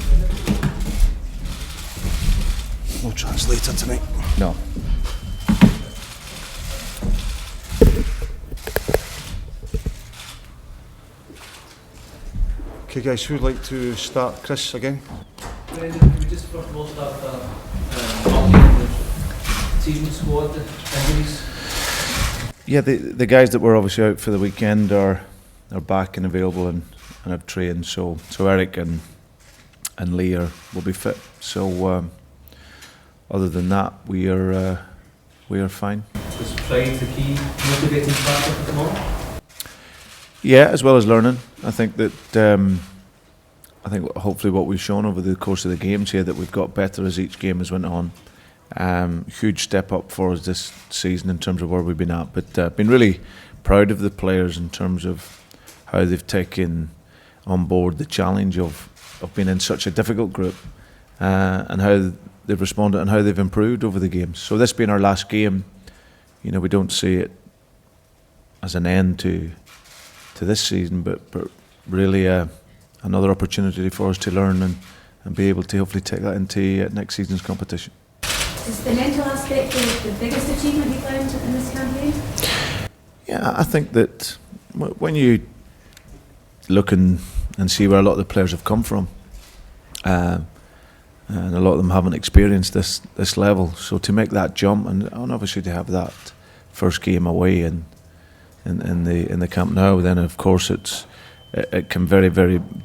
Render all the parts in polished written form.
tonight. No translator tonight. No. Okay guys, who'd like to start? Chris again? Brendan, we just first of all start the season squad, the injuries. Yeah, the guys that were obviously out for the weekend are back and available and have trained. So Eric and Lee will be fit. So other than that, we are fine. Was pride the key motivating factor at the moment? Yeah, as well as learning. I think that hopefully what we've shown over the course of the games here, that we've got better as each game has went on. Huge step up for us this season in terms of where we've been at, but been really proud of the players in terms of how they've taken on board the challenge of being in such a difficult group, and how they've responded and how they've improved over the games. So this being our last game, we don't see it as an end to this season, but really another opportunity for us to learn and be able to hopefully take that into next season's competition. Is the mental aspect the biggest achievement you found in this campaign? Yeah, I think that when you look and see where a lot of the players have come from, and a lot of them haven't experienced this level, so to make that jump and obviously to have that first game away in the Camp Nou, then of course it can be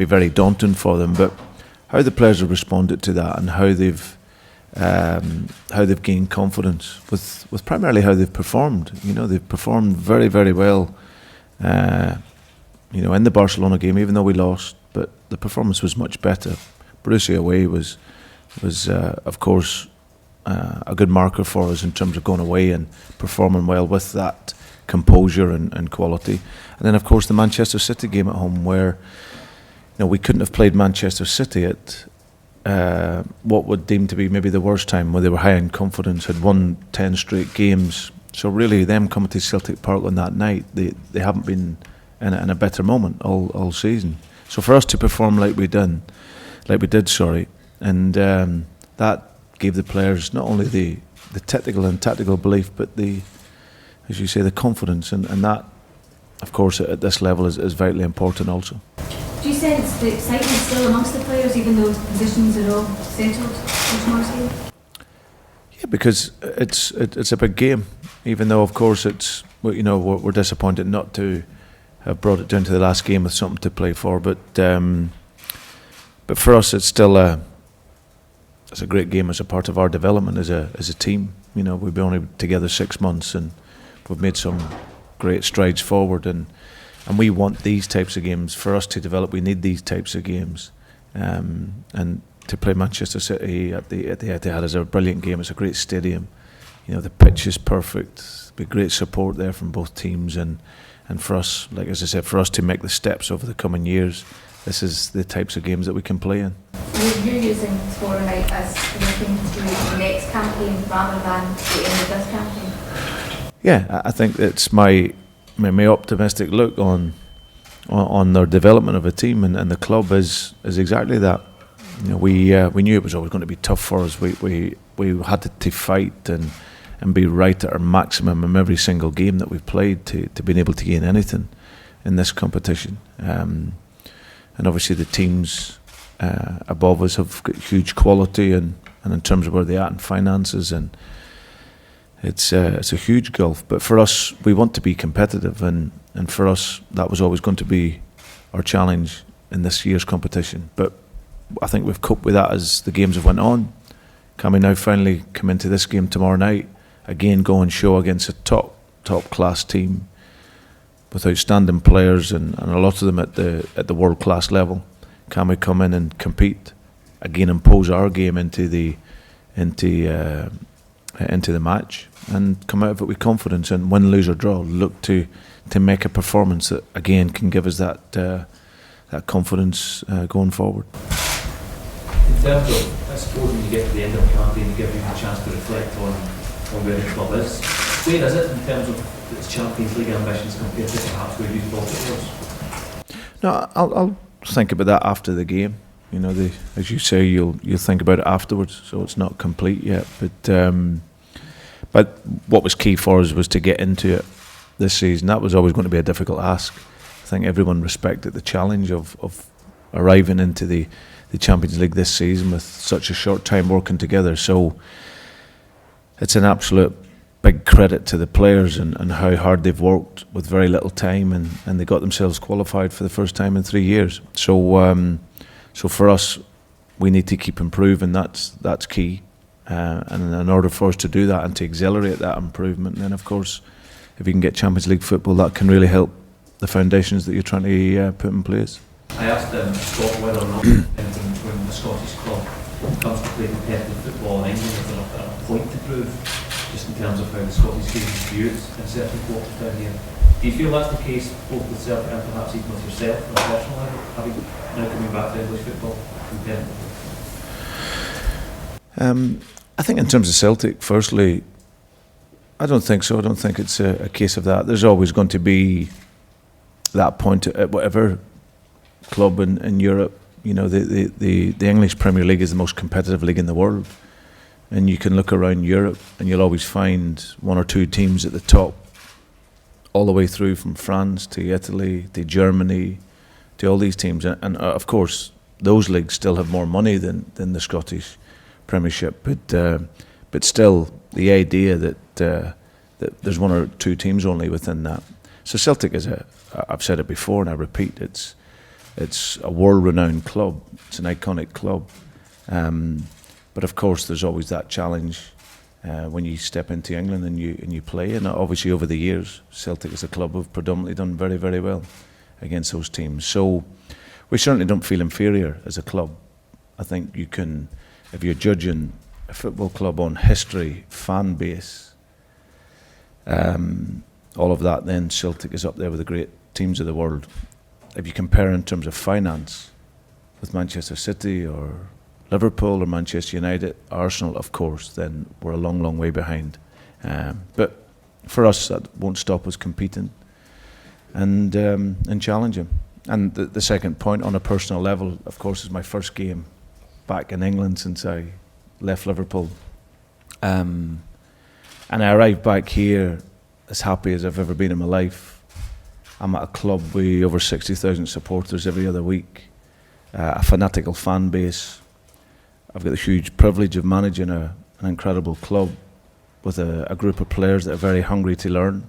very daunting for them. But how the players have responded to that and how they've gained confidence with primarily how they've performed. They've performed very, very well. In the Barcelona game, even though we lost, but the performance was much better. Borussia away was of course a good marker for us in terms of going away and performing well with that composure and quality. And then of course the Manchester City game at home, where we couldn't have played Manchester City at what would deem to be maybe the worst time, where they were high in confidence, had won 10 straight games. So really them coming to Celtic Park on that night, they haven't been in a better moment all season. So for us to perform like we did, and that gave the players not only the technical and tactical belief, but as you say, the confidence, and that, of course, at this level is vitally important also. Do you sense the excitement still amongst the players, even though positions are all settled for tomorrow's game? Yeah, because it's a big game. Even though, of course, we're disappointed not to have brought it down to the last game with something to play for. But for us, it's still it's a great game as a part of our development as a team. We've been only together 6 months and we've made some great strides forward, and we want these types of games. For us to develop, we need these types of games, and to play Manchester City at the Etihad is a brilliant game. It's a great stadium. The pitch is perfect. Be great support there from both teams, and for us, as I said, for us to make the steps over the coming years, this is the types of games that we can play in. You're using tomorrow night as looking to the next campaign rather than the end of this campaign? Yeah, I think it's my optimistic look on their development of a team, and the club is exactly that. We knew it was always going to be tough for us. We had to fight and be right at our maximum in every single game that we've played to being able to gain anything in this competition. And obviously the teams above us have got huge quality, and in terms of where they're at in finances, and it's a huge gulf. But for us, we want to be competitive, and for us that was always going to be our challenge in this year's competition. But I think we've coped with that as the games have went on. Can we now finally come into this game tomorrow night, again go and show against a top class team with outstanding players, and a lot of them at the world class level? Can we come in and compete again, impose our game into the match, and come out of it with confidence, and win, lose or draw, look to make a performance that again can give us that confidence going forward. In terms of, I suppose, when you get to the end of the campaign, you give you a chance to reflect on where the club is. Where is it in terms of its Champions League ambitions compared to perhaps where you thought it was? No, I'll think about that after the game. You know, as you say, you'll think about it afterwards, so it's not complete yet. But what was key for us was to get into it this season. That was always going to be a difficult ask. I think everyone respected the challenge of arriving into the Champions League this season with such a short time working together. So it's an absolute big credit to the players and how hard they've worked with very little time, and they got themselves qualified for the first time in 3 years. So for us, we need to keep improving. That's key. And in order for us to do that and to accelerate that improvement, then of course, if you can get Champions League football, that can really help the foundations that you're trying to put in place. I asked Scott whether or not when the Scottish club comes to play competitive football in England, there's a point to prove, just in terms of how the Scottish game is viewed in certain quarters down here. Do you feel that's the case both with Celtic and perhaps even with yourself on a personal level, having now coming back to English football competitively? I think in terms of Celtic, firstly, I don't think so. I don't think it's a case of that. There's always going to be that point at whatever club in Europe. You know, the English Premier League is the most competitive league in the world, and you can look around Europe and you'll always find one or two teams at the top, all the way through from France to Italy to Germany to all these teams, and of course those leagues still have more money than the Scottish Premiership, but still the idea that there's one or two teams only within that. So Celtic is I've said it before and I repeat, it's a world-renowned club. It's an iconic club, but of course there's always that challenge when you step into England and you play. And obviously over the years, Celtic as a club have predominantly done very, very well against those teams. So we certainly don't feel inferior as a club. I think you can, if you're judging a football club on history, fan base, all of that, then Celtic is up there with the great teams of the world. If you compare in terms of finance with Manchester City or Liverpool or Manchester United, Arsenal, of course, then we're a long, long way behind. But for us, that won't stop us competing and challenging. And the second point, on a personal level, of course, is my first game back in England since I left Liverpool. And I arrived back here as happy as I've ever been in my life. I'm at a club with over 60,000 supporters every other week, a fanatical fan base. I've got the huge privilege of managing an incredible club with a group of players that are very hungry to learn.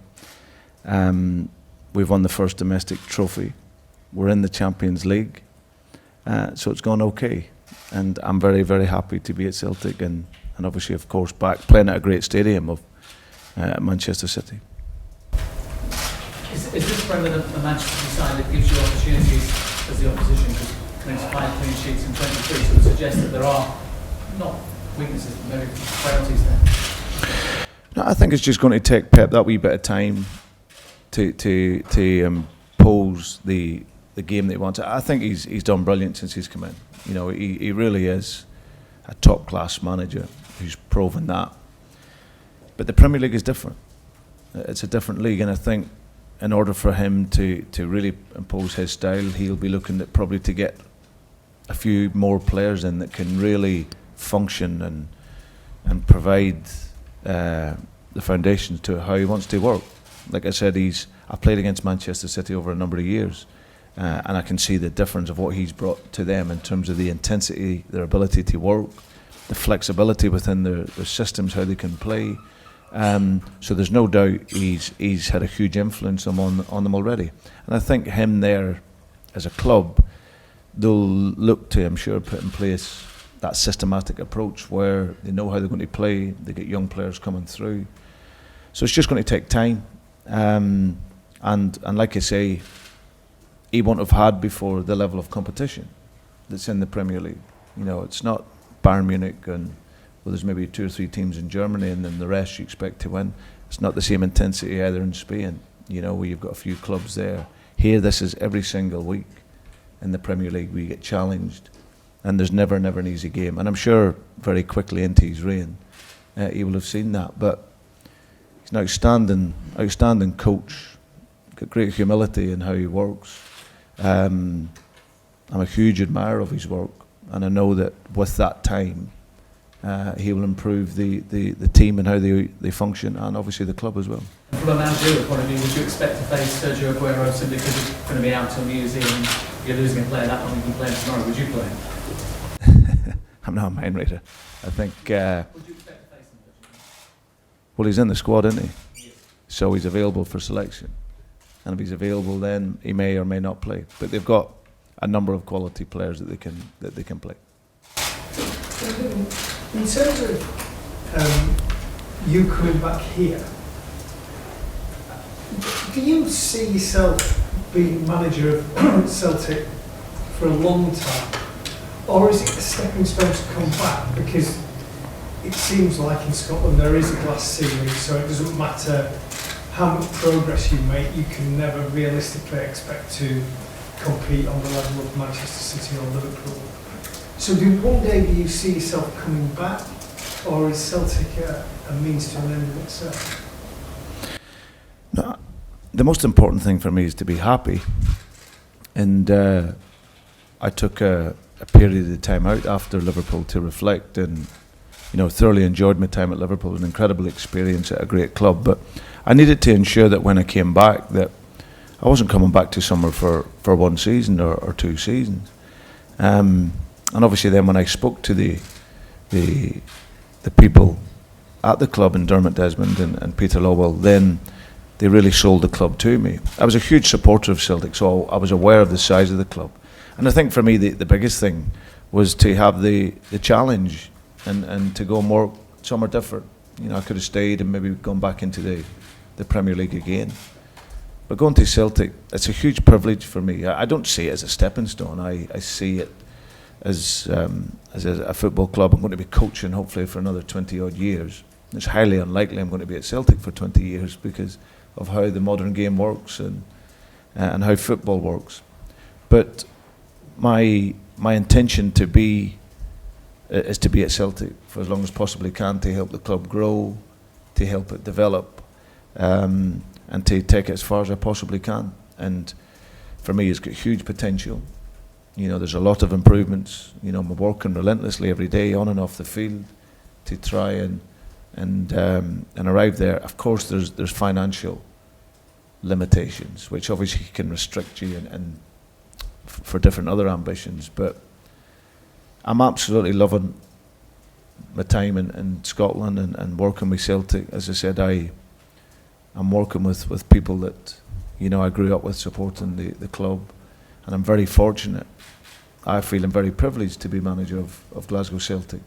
We've won the first domestic trophy. We're in the Champions League, so it's gone okay. And I'm very, very happy to be at Celtic and obviously, of course, back playing at a great stadium of Manchester City. Is this, Brendan, a Manchester side that gives you opportunities as the opposition? Because there's 5 clean sheets in 23, so it would suggest that there are not weaknesses, but maybe frailties there. No, I think it's just going to take Pep that wee bit of time to impose the game that he wants. I think he's done brilliant since he's come in. You know, he really is a top class manager who's proven that. But the Premier League is different. It's a different league, and I think in order for him to really impose his style, he'll be looking at probably to get a few more players in that can really function and provide the foundations to how he wants to work. Like I said, I played against Manchester City over a number of years, and I can see the difference of what he's brought to them in terms of the intensity, their ability to work, the flexibility within their systems, how they can play. So there's no doubt he's had a huge influence on them already. And I think him there as a club, they'll look to, I'm sure, put in place that systematic approach where they know how they're going to play, they get young players coming through. So it's just going to take time. And like I say, he won't have had before the level of competition that's in the Premier League. You know, it's not Bayern Munich and well, there's maybe 2 or 3 teams in Germany and then the rest you expect to win. It's not the same intensity either in Spain, you know, where you've got a few clubs there. Here, this is every single week in the Premier League where you get challenged, and there's never an easy game. And I'm sure very quickly into his reign, he will have seen that. But he's an outstanding coach, got great humility in how he works. I'm a huge admirer of his work, and I know that with that time, he will improve the team and how they function, and obviously the club as well. From a managerial point of view, would you expect to face Sergio Aguero simply because he's going to be out till New Year's Eve and you're losing a player that long, you can play him tomorrow? Would you play him? I'm not a mind reader. I think. Would you expect to face him? Well, he's in the squad, isn't he? Yes. So he's available for selection, and if he's available, then he may or may not play. But they've got a number of quality players that they can play. In terms of you coming back here, do you see yourself being manager of Celtic for a long time, or is it a stepping stone to come back? Because it seems like in Scotland there is a glass ceiling, so it doesn't matter how much progress you make, you can never realistically expect to compete on the level of Manchester City or Liverpool. So one day do you see yourself coming back, or is Celtic a means to an end in itself? No, the most important thing for me is to be happy, and I took a period of time out after Liverpool to reflect, and thoroughly enjoyed my time at Liverpool. It was an incredible experience at a great club, but I needed to ensure that when I came back that I wasn't coming back to somewhere for one season or 2 seasons. And obviously then when I spoke to the people at the club in Dermot Desmond and Peter Lowell, then they really sold the club to me. I was a huge supporter of Celtic, so I was aware of the size of the club. And I think for me the biggest thing was to have the challenge and to go more somewhere different. I could have stayed and maybe gone back into the Premier League again. But going to Celtic, it's a huge privilege for me. I don't see it as a stepping stone. I see it as a football club. I'm going to be coaching hopefully for another 20 odd years. It's highly unlikely I'm going to be at Celtic for 20 years because of how the modern game works and how football works. But my intention is to be at Celtic for as long as possibly can, to help the club grow, to help it develop, and to take it as far as I possibly can. And for me, it's got huge potential. There's a lot of improvements. I'm working relentlessly every day on and off the field to try and arrive there. Of course, there's financial limitations, which obviously can restrict you and for different other ambitions. But I'm absolutely loving my time in Scotland and working with Celtic. As I said, I'm working with people that I grew up with, supporting the club, and I'm very fortunate. I feel I'm very privileged to be manager of Glasgow Celtic,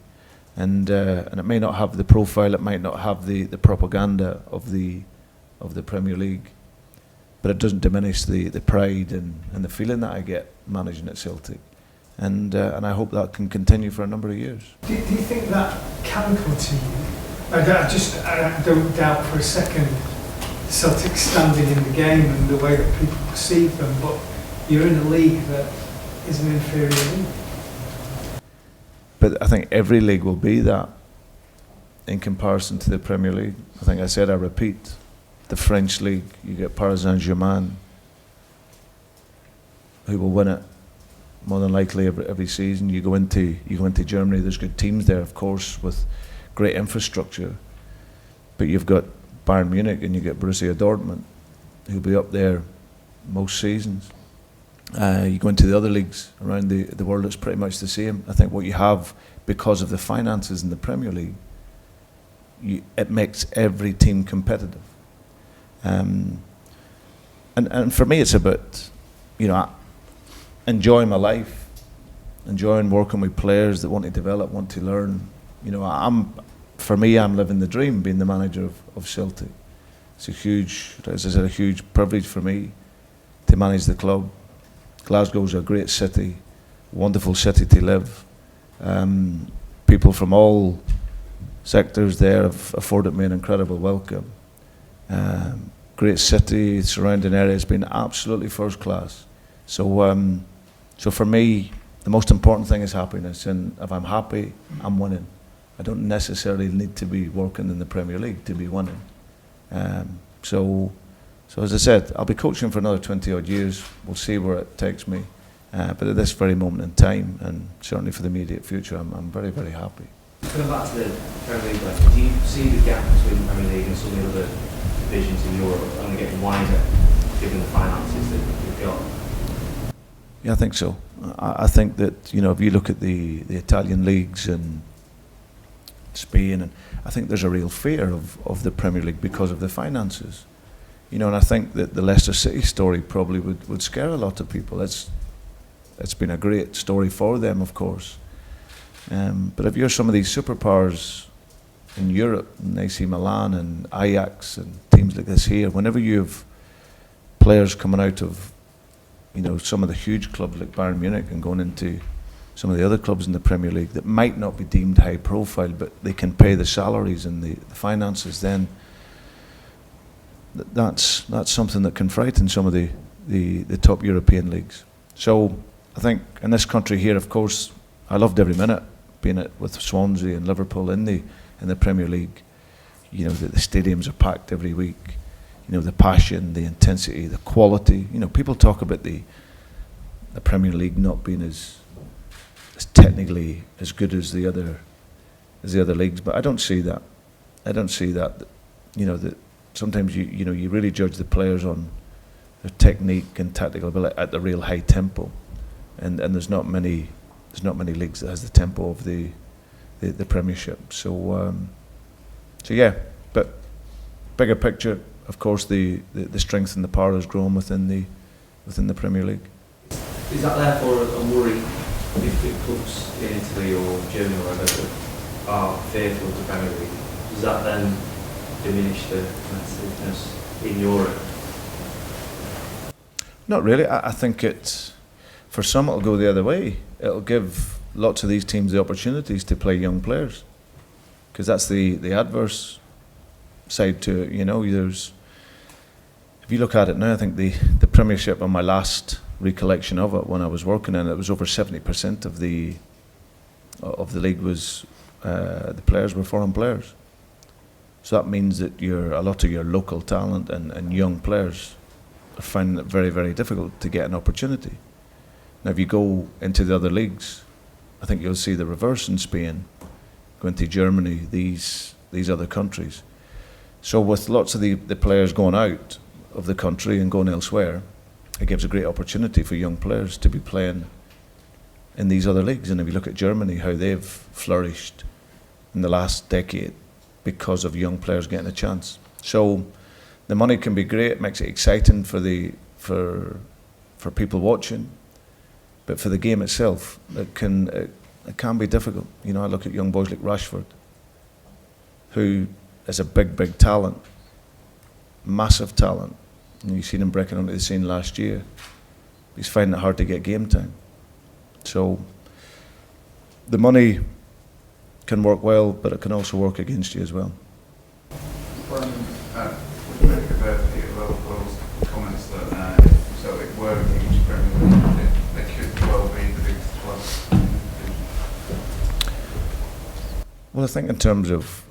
and it may not have the profile, it might not have the propaganda of the Premier League, but it doesn't diminish the pride and the feeling that I get managing at Celtic, and I hope that can continue for a number of years. Do you think that can continue? I don't doubt for a second Celtic standing in the game and the way that people perceive them, but you're in a league that is an inferior league. But I think every league will be that in comparison to the Premier League. I repeat, the French league, you get Paris Saint-Germain, who will win it more than likely every season. You go into Germany, there's good teams there, of course, with great infrastructure, but you've got Bayern Munich and you get Borussia Dortmund, who'll be up there most seasons. You go into the other leagues around the world, it's pretty much the same. I think what you have, because of the finances in the Premier League, it makes every team competitive. And for me, it's about enjoying my life, enjoying working with players that want to develop, want to learn. For me, I'm living the dream, being the manager of Celtic. It's a huge privilege for me to manage the club. Glasgow's a great city, wonderful city to live. People from all sectors there have afforded me an incredible welcome. Great city, surrounding area has been absolutely first class. So for me, the most important thing is happiness, and if I'm happy, I'm winning. I don't necessarily need to be working in the Premier League to be winning. So as I said, I'll be coaching for another 20 odd years. We'll see where it takes me. But at this very moment in time, and certainly for the immediate future, I'm very, very happy. Coming back to the Premier League, like, do you see the gap between the Premier League and some of the other divisions in Europe only getting wider, given the finances that you've got? Yeah, I think so. I think that, you know, if you look at the Italian leagues and Spain, and I think there's a real fear of the Premier League because of the finances. You know, and I think that the Leicester City story probably would scare a lot of people. It's been a great story for them, of course. But if you're some of these superpowers in Europe, and AC Milan and Ajax and teams like this here, whenever you have players coming out of, you know, some of the huge clubs like Bayern Munich and going into some of the other clubs in the Premier League that might not be deemed high profile, but they can pay the salaries and the finances, then that's something that can frighten some of the top European leagues. So I think in this country here, of course, I loved every minute being it with Swansea and Liverpool in the Premier League. You know, the stadiums are packed every week. You know, the passion, the intensity, the quality. You know, people talk about the Premier League not being as technically as good as the other leagues, but I don't see that. I don't see that. You know, that sometimes you really judge the players on their technique and tactical ability at the real high tempo, and there's not many leagues that has the tempo of the Premiership. So yeah, but bigger picture, of course, the strength and the power has grown within the Premier League. Is that therefore a worry if clubs in Italy or Germany or whatever are fearful of the Premier League? Does that then diminish the competitiveness in Europe? Not really. I think for some it'll go the other way. It'll give lots of these teams the opportunities to play young players, because that's the adverse side to it. You know, if you look at it now, I think the Premiership, on my last recollection of it when I was working in it, was over 70% of the league was the players were foreign players. So that means that a lot of your local talent and young players are finding it very, very difficult to get an opportunity. Now, if you go into the other leagues, I think you'll see the reverse in Spain, going to Germany, these other countries. So with lots of the players going out of the country and going elsewhere, it gives a great opportunity for young players to be playing in these other leagues. And if you look at Germany, how they've flourished in the last decade because of young players getting a chance. So the money can be great, it makes it exciting for people watching, but for the game itself, it can be difficult. You know, I look at young boys like Rashford, who is a big talent, massive talent. And you've seen him breaking onto the scene last year. He's finding it hard to get game time. So the money can work well, but it can also work against you as well. Brendan, what do you make about Peter Liverpool's comments that if Celtic were in the English Premier League, they could well be the biggest club? Well, I think in terms of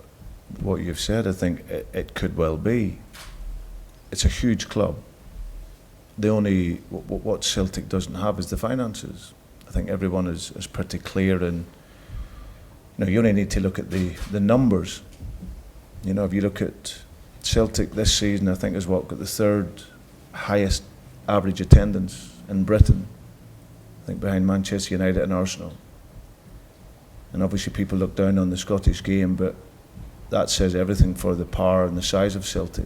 what you've said, I think it could well be. It's a huge club. The only what Celtic doesn't have is the finances. I think everyone is pretty clear, and you know, you only need to look at the numbers. You know, if you look at Celtic this season, I think has got the third highest average attendance in Britain. I think behind Manchester United and Arsenal. And obviously people look down on the Scottish game, but that says everything for the power and the size of Celtic.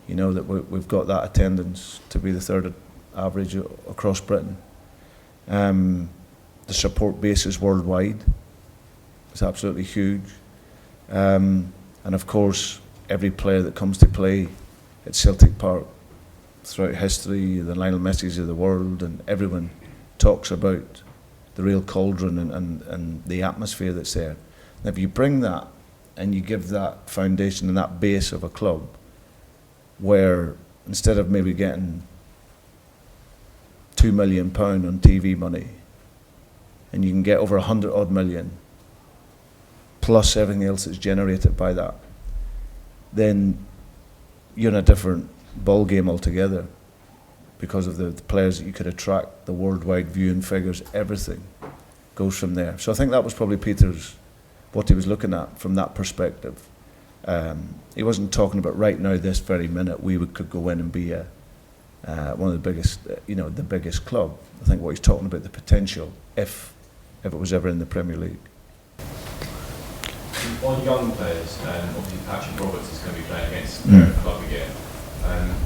You know, that we've got that attendance to be the third average across Britain. The support base is worldwide. It's absolutely huge. And of course, every player that comes to play at Celtic Park throughout history, the Lionel Messis of the world, and everyone talks about the real cauldron and the atmosphere that's there. And if you bring that and you give that foundation and that base of a club, where instead of maybe getting £2 million on TV money, and you can get over 100 odd million, plus everything else that's generated by that, then you're in a different ball game altogether. because of the players that you could attract, the worldwide viewing figures, everything goes from there. So I think that was probably what he was looking at from that perspective. He wasn't talking about right now, this very minute, could go in and be one of the biggest, the biggest club. I think what he's talking about, the potential, if it was ever in the Premier League. On young players, obviously Patrick Roberts is going to be playing against their club again.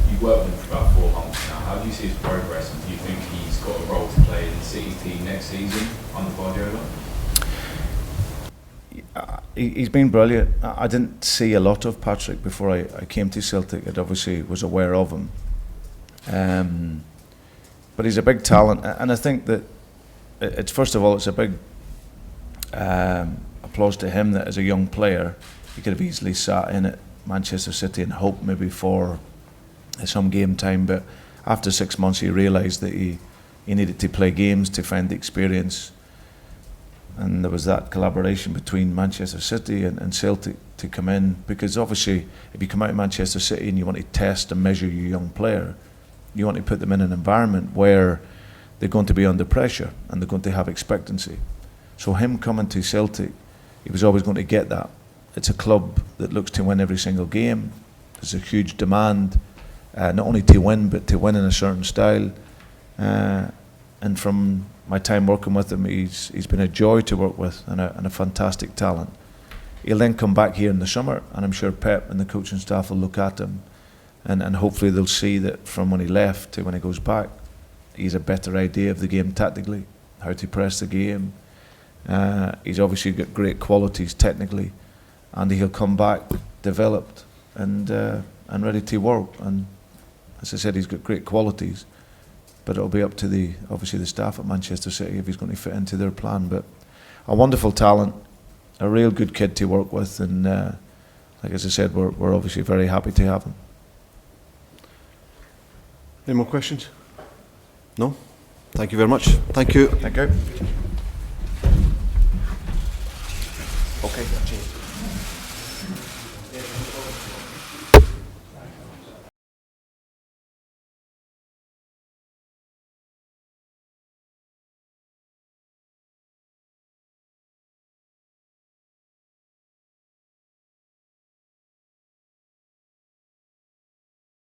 You've worked with him for about 4 months now. How do you see his progress, and do you think he's got a role to play in the City's team next season under Guardiola? He's been brilliant. I didn't see a lot of Patrick before I came to Celtic. I obviously was aware of him. But he's a big talent, and I think that it's, first of all, it's a big applause to him that as a young player he could have easily sat in at Manchester City and hoped maybe for some game time, but after 6 months he realised that he needed to play games to find the experience, and there was that collaboration between Manchester City and Celtic to come in, because obviously if you come out of Manchester City and you want to test and measure your young player, you want to put them in an environment where they're going to be under pressure and they're going to have expectancy. So him coming to Celtic, he was always going to get that. It's a club that looks to win every single game. There's a huge demand, not only to win, but to win in a certain style. And from my time working with him, he's been a joy to work with, and a fantastic talent. He'll then come back here in the summer, and I'm sure Pep and the coaching staff will look at him, and hopefully they'll see that from when he left to when he goes back, he's a better idea of the game tactically, how to press the game. He's obviously got great qualities technically, and he'll come back developed and ready to work. And as I said, he's got great qualities, but it'll be up to obviously the staff at Manchester City if he's going to fit into their plan. But a wonderful talent, a real good kid to work with, and like as I said, we're obviously very happy to have him. Any more questions? No? Thank you very much. Thank you. Thank you. Okay.